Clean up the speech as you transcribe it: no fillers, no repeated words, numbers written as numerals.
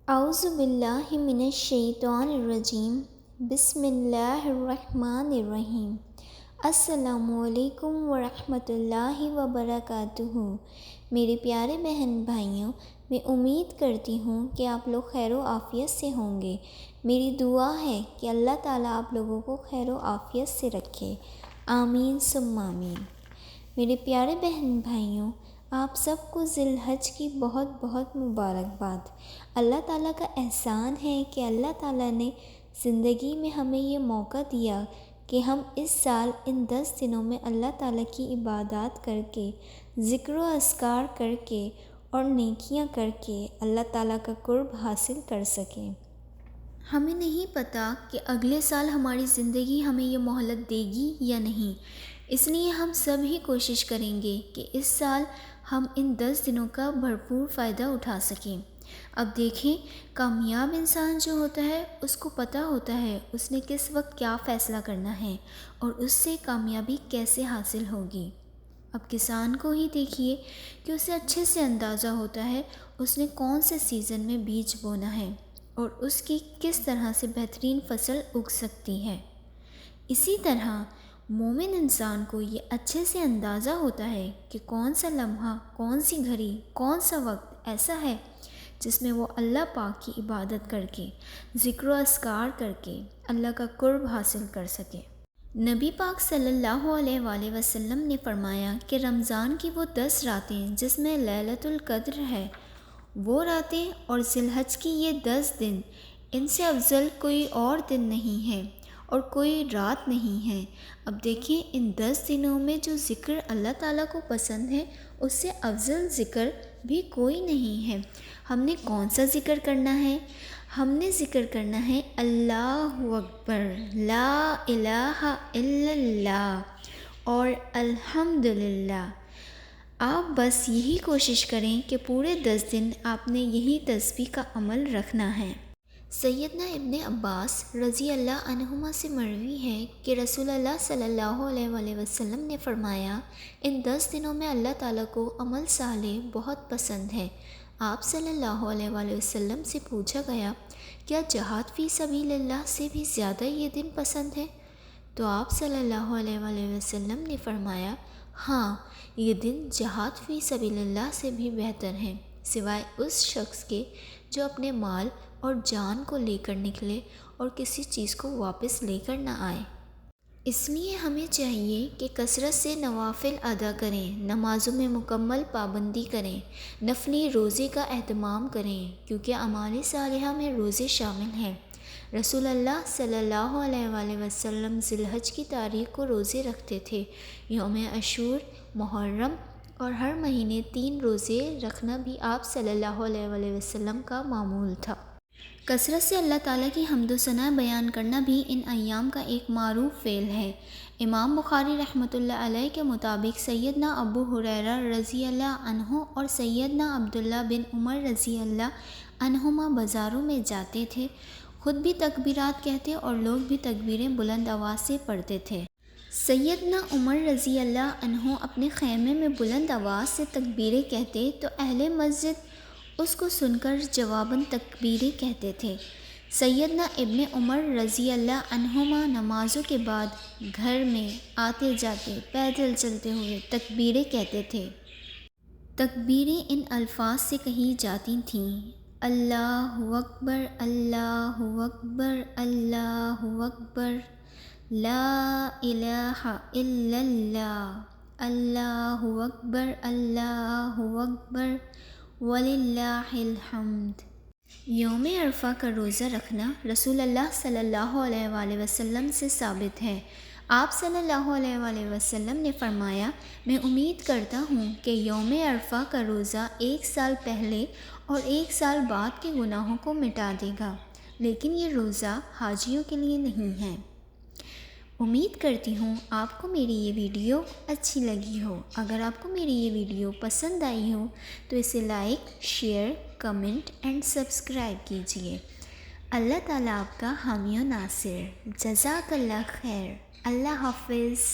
اعوذ باللہ من الشیطان الرجیم بسم اللہ الرحمن الرحیم۔ السلام علیکم ورحمۃ اللہ وبرکاتہ۔ میرے پیارے بہن بھائیوں، میں امید کرتی ہوں کہ آپ لوگ خیر و عافیت سے ہوں گے۔ میری دعا ہے کہ اللہ تعالیٰ آپ لوگوں کو خیر و عافیت سے رکھے، آمین ثم آمین۔ میرے پیارے بہن بھائیوں، آپ سب کو ذی الحج کی بہت بہت مبارکباد۔ اللہ تعالیٰ کا احسان ہے کہ اللہ تعالیٰ نے زندگی میں ہمیں یہ موقع دیا کہ ہم اس سال ان 10 دنوں میں اللہ تعالیٰ کی عبادات کر کے، ذکر و اذکار کر کے اور نیکیاں کر کے اللہ تعالیٰ کا قرب حاصل کر سکیں۔ ہمیں نہیں پتہ کہ اگلے سال ہماری زندگی ہمیں یہ مہلت دے گی یا نہیں، اس لیے ہم سب ہی کوشش کریں گے کہ اس سال ہم ان 10 دنوں کا بھرپور فائدہ اٹھا سکیں۔ اب دیکھیں، کامیاب انسان جو ہوتا ہے اس کو پتہ ہوتا ہے اس نے کس وقت کیا فیصلہ کرنا ہے اور اس سے کامیابی کیسے حاصل ہوگی۔ اب کسان کو ہی دیکھیے کہ اسے اچھے سے اندازہ ہوتا ہے اس نے کون سے سیزن میں بیج بونا ہے اور اس کی کس طرح سے بہترین فصل اگ سکتی ہے۔ اسی طرح مومن انسان کو یہ اچھے سے اندازہ ہوتا ہے کہ کون سا لمحہ، کون سی گھڑی، کون سا وقت ایسا ہے جس میں وہ اللہ پاک کی عبادت کر کے، ذکر و اذکار کر کے اللہ کا قرب حاصل کر سکے۔ نبی پاک صلی اللہ علیہ وآلہ وسلم نے فرمایا کہ رمضان کی وہ 10 راتیں جس میں لیلۃ القدر ہے، وہ راتیں اور ذی الحج کی یہ 10 دن، ان سے افضل کوئی اور دن نہیں ہے اور کوئی رات نہیں ہے۔ اب دیکھیں، ان 10 دنوں میں جو ذکر اللہ تعالیٰ کو پسند ہے اس سے افضل ذکر بھی کوئی نہیں ہے۔ ہم نے کون سا ذکر کرنا ہے؟ ہم نے ذکر کرنا ہے اللہ اکبر، لا الہ الا اللہ اور الحمدللہ۔ آپ بس یہی کوشش کریں کہ پورے 10 دن آپ نے یہی تسبیح کا عمل رکھنا ہے۔ سیدنا ابن عباس رضی اللہ عنہما سے مروی ہے کہ رسول اللہ صلی اللہ علیہ وآلہ وسلم نے فرمایا، ان 10 دنوں میں اللہ تعالیٰ کو عمل صالح بہت پسند ہے۔ آپ صلی اللہ علیہ وآلہ وسلم سے پوچھا گیا، کیا جہاد فی سبیل اللہ سے بھی زیادہ یہ دن پسند ہے؟ تو آپ صلی اللہ علیہ وآلہ وسلم نے فرمایا، ہاں، یہ دن جہاد فی سبیل اللہ سے بھی بہتر ہیں، سوائے اس شخص کے جو اپنے مال اور جان کو لے کر نکلے اور کسی چیز کو واپس لے کر نہ آئے۔ اس لیے ہمیں چاہیے کہ کثرت سے نوافل ادا کریں، نمازوں میں مکمل پابندی کریں، نفلی روزے کا اہتمام کریں، کیونکہ اعمال صالحہ میں روزے شامل ہیں۔ رسول اللہ صلی اللہ علیہ وآلہ وسلم ذی الحج کی تاریخ کو روزے رکھتے تھے۔ یوم عاشور، محرم اور ہر مہینے 3 روزے رکھنا بھی آپ صلی اللہ علیہ وآلہ وسلم کا معمول تھا۔ کثرت سے اللہ تعالیٰ کی حمد و ثنا بیان کرنا بھی ان ایام کا ایک معروف فعل ہے۔ امام بخاری رحمۃ اللہ علیہ کے مطابق سیدنا ابو ہریرہ رضی اللہ عنہ اور سیدنا عبداللہ بن عمر رضی اللہ عنہما بازاروں میں جاتے تھے، خود بھی تکبیرات کہتے اور لوگ بھی تکبیریں بلند آواز سے پڑھتے تھے۔ سیدنا عمر رضی اللہ عنہ اپنے خیمے میں بلند آواز سے تکبیریں کہتے تو اہل مسجد اس کو سن کر جواباً تکبیریں کہتے تھے۔ سیدنا ابن عمر رضی اللہ عنہما نمازوں کے بعد گھر میں آتے جاتے پیدل چلتے ہوئے تکبیریں کہتے تھے۔ تکبیریں ان الفاظ سے کہی جاتی تھیں، اللہ اکبر، اللہ اکبر، اللہ اکبر، لا الہ الا اللہ، اللہ اکبر، اللہ اکبر، وللہ الحمد۔ یوم عرفہ کا روزہ رکھنا رسول اللہ صلی اللہ علیہ وآلہ وسلم سے ثابت ہے۔ آپ صلی اللہ علیہ وآلہ وسلم نے فرمایا، میں امید کرتا ہوں کہ یوم عرفہ کا روزہ 1 سال پہلے اور 1 سال بعد کے گناہوں کو مٹا دے گا، لیکن یہ روزہ حاجیوں کے لیے نہیں ہے۔ امید کرتی ہوں آپ کو میری یہ ویڈیو اچھی لگی ہو۔ اگر آپ کو میری یہ ویڈیو پسند آئی ہو تو اسے like, share, comment and subscribe کیجیے۔ اللہ تعالیٰ آپ کا حامی و ناصر۔ جزاک اللہ خیر۔ اللہ حافظ۔